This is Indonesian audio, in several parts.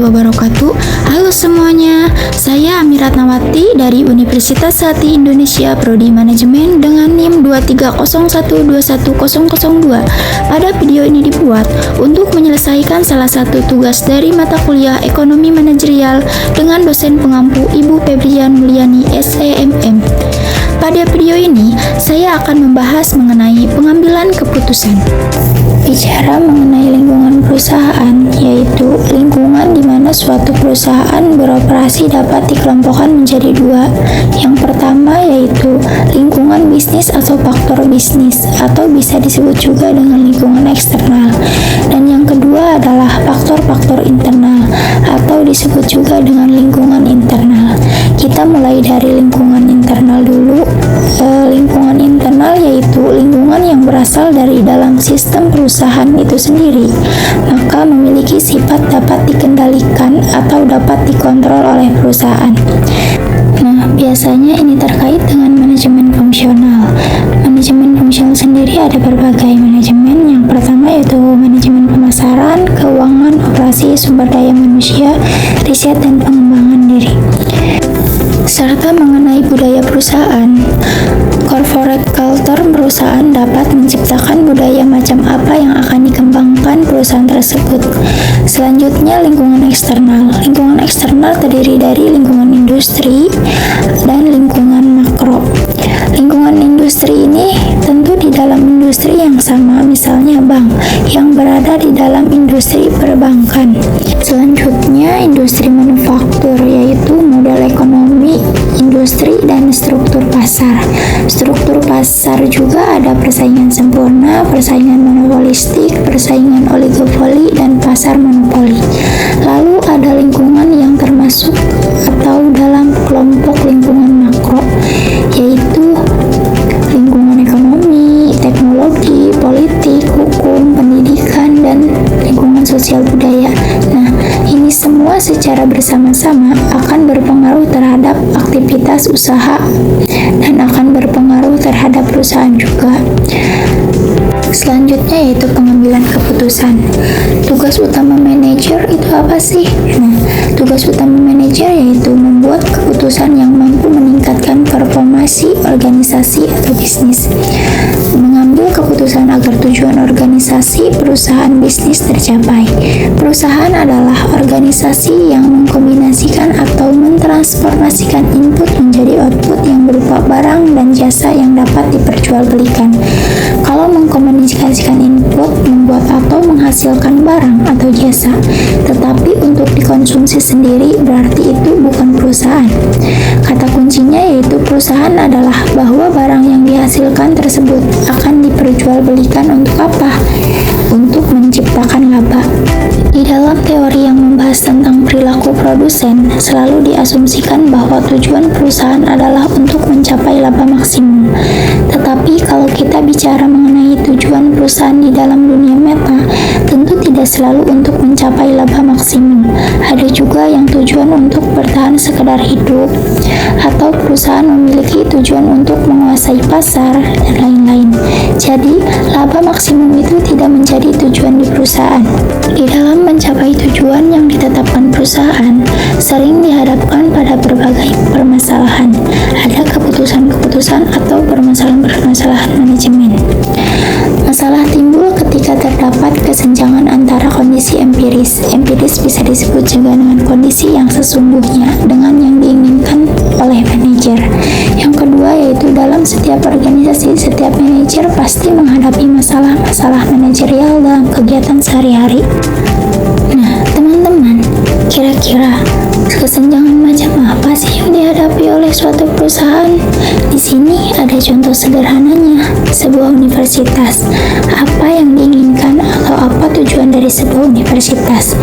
wabarakatuh. Halo semuanya, saya Amirat Nawati dari Universitas Sati Indonesia Prodi Manajemen dengan NIM 230121002. Pada video ini dibuat untuk menyelesaikan salah satu tugas dari mata kuliah Ekonomi Manajerial dengan dosen pengampu Ibu Febrian Mulyani SEMM. Pada video ini, saya akan membahas mengenai pengambilan keputusan. Bicara mengenai lingkungan perusahaan, yaitu lingkungan di mana suatu perusahaan beroperasi dapat dikelompokkan menjadi dua. Yang pertama yaitu lingkungan bisnis atau faktor bisnis, atau bisa disebut juga dengan lingkungan eksternal. Dan yang kedua adalah faktor-faktor internal, atau disebut juga dengan lingkungan internal. Kita mulai dari lingkungan internal dulu. Lingkungan internal yaitu lingkungan yang berasal dari dalam sistem perusahaan itu sendiri, maka memiliki sifat dapat dikendalikan atau dapat dikontrol oleh perusahaan. Nah, biasanya ini terkait dengan manajemen fungsional. Manajemen fungsional sendiri ada berbagai manajemen. Yang pertama yaitu manajemen pemasaran, keuangan, operasi, sumber daya manusia, riset dan pengembangan diri. Serta mengenai budaya perusahaan, corporate culture perusahaan dapat menciptakan budaya macam apa yang akan dikembangkan perusahaan tersebut. Selanjutnya, lingkungan eksternal. Lingkungan eksternal terdiri dari lingkungan industri dan lingkungan makro. Lingkungan industri ini tentu di dalam industri yang sama, misalnya bank yang berada di dalam industri perbankan. Selanjutnya, industri manufaktur, yaitu model ekonomi industri dan struktur pasar. Struktur pasar juga ada persaingan sempurna, persaingan monopolistik, persaingan oligopoli, dan pasar monopoli. Lalu ada lingkungan yang termasuk atau dalam kelompok lingkungan makro, yaitu lingkungan ekonomi, teknologi, politik, hukum, pendidikan, dan lingkungan sosial budaya. Nah, ini semua secara bersama-sama akan berpengaruh terhadap aktivitas usaha dan akan berpengaruh terhadap perusahaan juga. Selanjutnya yaitu pengambilan keputusan. Tugas utama manajer itu apa sih? Nah, tugas utama manajer yaitu membuat keputusan yang mampu meningkatkan performasi organisasi atau bisnis. Mengambil keputusan agar tujuan organisasi, perusahaan, bisnis tercapai. Perusahaan adalah organisasi yang mengkombinasikan atau mentransformasikan input menjadi output yang berupa barang dan jasa yang dapat diperjualbelikan. Kalau mengkomunikasikan input, membuat atau menghasilkan barang atau jasa, tetapi untuk dikonsumsi sendiri, berarti itu bukan perusahaan. Kata kuncinya yaitu perusahaan adalah bahwa barang yang dihasilkan tersebut akan diperjualbelikan untuk apa? Untuk menciptakan laba. Di dalam teori yang membahas tentang perilaku produsen, selalu diasumsikan bahwa tujuan perusahaan adalah untuk mencapai laba maksimum. Tetapi kalau kita bicara mengenai tujuan perusahaan di dalam dunia meta, tentu tidak selalu untuk mencapai laba maksimum. Ada juga yang tujuan untuk bertahan sekedar hidup, atau perusahaan memiliki tujuan untuk menguasai pasar, dan lain-lain. Jadi, laba maksimum itu tidak menjadi tujuan di perusahaan. Di dalam mencapai tujuan yang ditetapkan perusahaan, sering dihadapkan pada berbagai permasalahan. Ada keputusan-keputusan atau permasalahan-permasalahan manajemen. Masalah timbul ketika terdapat kesenjangan antara kondisi empiris. Empiris bisa disebut juga dengan kondisi yang sesungguhnya dengan yang diinginkan oleh manajer. Yang kedua yaitu dalam setiap organisasi, setiap manajer pasti menghadapi masalah-masalah manajerial dalam kegiatan sehari-hari. Nah, teman-teman, kira-kira kesenjangan macam apa sih yang dihadapi oleh suatu perusahaan? Di sini ada contoh sederhananya, sebuah universitas. Apa yang diinginkan atau apa tujuan dari sebuah universitas?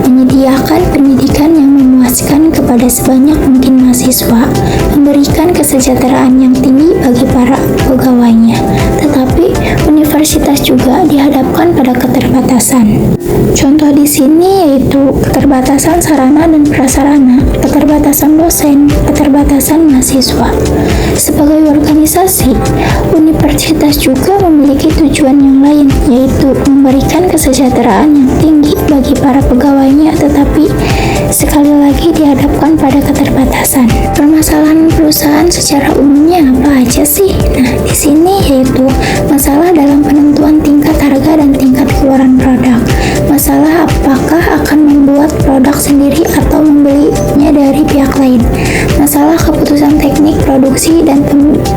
Menyediakan pendidikan yang memuaskan kepada sebanyak mungkin mahasiswa, memberikan kesejahteraan yang tinggi bagi para pegawainya. Tetapi universitas juga dihadapkan pada keterbatasan. Contoh di sini yaitu keterbatasan sarana dan prasarana, keterbatasan dosen, keterbatasan mahasiswa. Sebagai organisasi, universitas juga memiliki tujuan yang lain, yaitu memberikan kesejahteraan yang tinggi bagi para pegawainya, tetapi dihadapkan pada keterbatasan. Permasalahan perusahaan secara umumnya apa aja sih? Nah, di sini yaitu masalah dalam penentuan tingkat harga dan tingkat keluaran produk. Masalah apakah akan membuat produk sendiri atau membelinya dari pihak lain. Masalah keputusan teknik produksi dan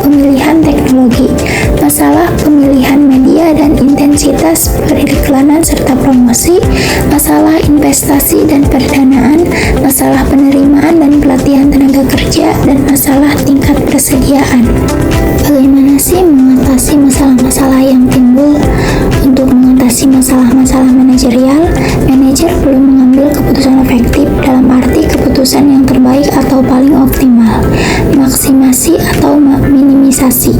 pemilihan teknologi. Masalah pemilihan media dan intensitas periklanan serta promosi. Masalah investasi dan pendanaan. Masalah penerimaan dan pelatihan tenaga kerja, dan masalah tingkat persediaan. Bagaimana sih mengatasi masalah-masalah yang timbul? Untuk mengatasi masalah-masalah manajerial, manajer perlu mengambil keputusan efektif dalam arti keputusan yang terbaik atau paling optimal, maksimasi atau minimisasi.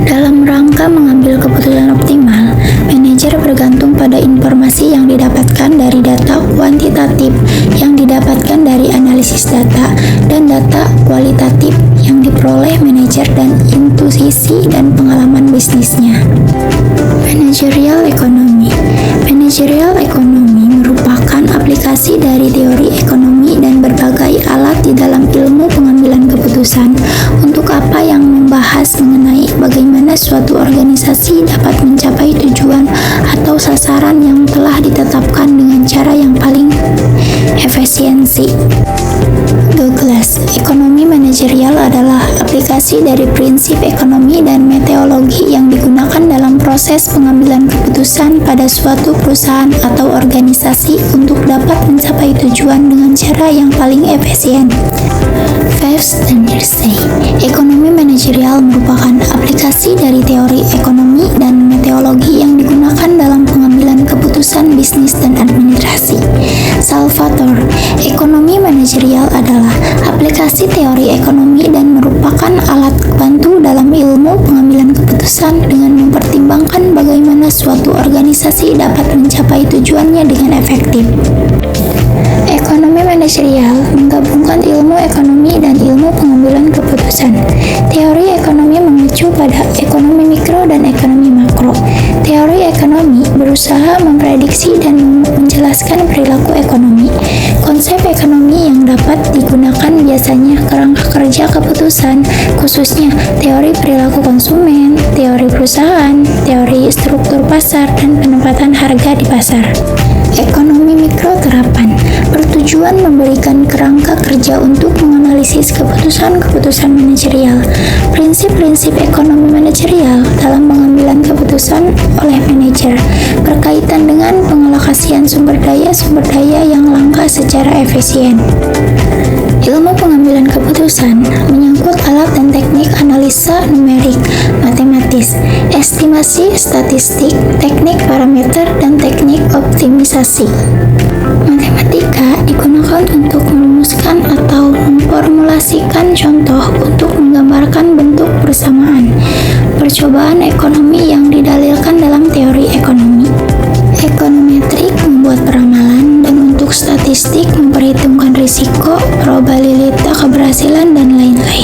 Dalam rangka mengambil keputusan optimal, manajer bergantung pada informasi yang didapatkan dari data kuantitatif yang didapatkan dari analisis data, dan data kualitatif yang diperoleh manajer dan intuisi dan pengalaman bisnisnya. Managerial ekonomi. Managerial ekonomi merupakan aplikasi dari teori ekonomi dan berbagai alat di dalam ilmu pengambilan keputusan untuk apa yang membahas mengenai bagaimana suatu organisasi dapat mencapai tujuan atau sasaran yang telah ditetapkan dengan cara yang paling efisiensi. Douglas, ekonomi manajerial adalah aplikasi dari prinsip ekonomi dan metodologi yang digunakan dalam proses pengambilan keputusan pada suatu perusahaan atau organisasi untuk dapat mencapai tujuan dengan cara yang paling efisien. Fives dan Jersey, ekonomi manajerial merupakan aplikasi dari teori ekonomi dan metodologi yang digunakan dalam pengambilan keputusan bisnis dan administrasi. Salvatore, ekonomi manajerial adalah aplikasi teori ekonomi dan merupakan alat bantu dalam ilmu pengambilan keputusan dengan mempertimbangkan bagaimana suatu organisasi dapat mencapai tujuannya dengan efektif. Ekonomi manajerial menggabungkan ilmu ekonomi dan ilmu pengambilan keputusan. Teori ekonomi mengacu pada ekonomi mikro dan ekonomi makro. Teori ekonomi berusaha memprediksi dan menjelaskan perilaku ekonomi. Konsep ekonomi yang dapat digunakan biasanya kerangka kerja keputusan, khususnya teori perilaku konsumen, teori perusahaan, teori struktur pasar, dan penempatan harga di pasar. Ekonomi mikro terapan bertujuan memberikan kerangka kerja untuk menganalisis keputusan-keputusan manajerial. Prinsip-prinsip ekonomi manajerial dalam pengambilan keputusan oleh manajer berkaitan dengan pengalokasian sumber daya yang langka secara efisien. Ilmu pengambilan keputusan menyangkut alat dan teknik analisa numerik, matematis, estimasi statistik, teknik parameter, dan teknik optimisasi. Matematika digunakan untuk merumuskan atau memformulasikan contoh untuk menggambarkan bentuk persamaan. Percobaan ekonomi yang didalilkan dalam teori ekonomi. Ekonometrik membuat peramalan, dan untuk statistik memperhitungkan risiko, probabilitas keberhasilan, dan lain-lain.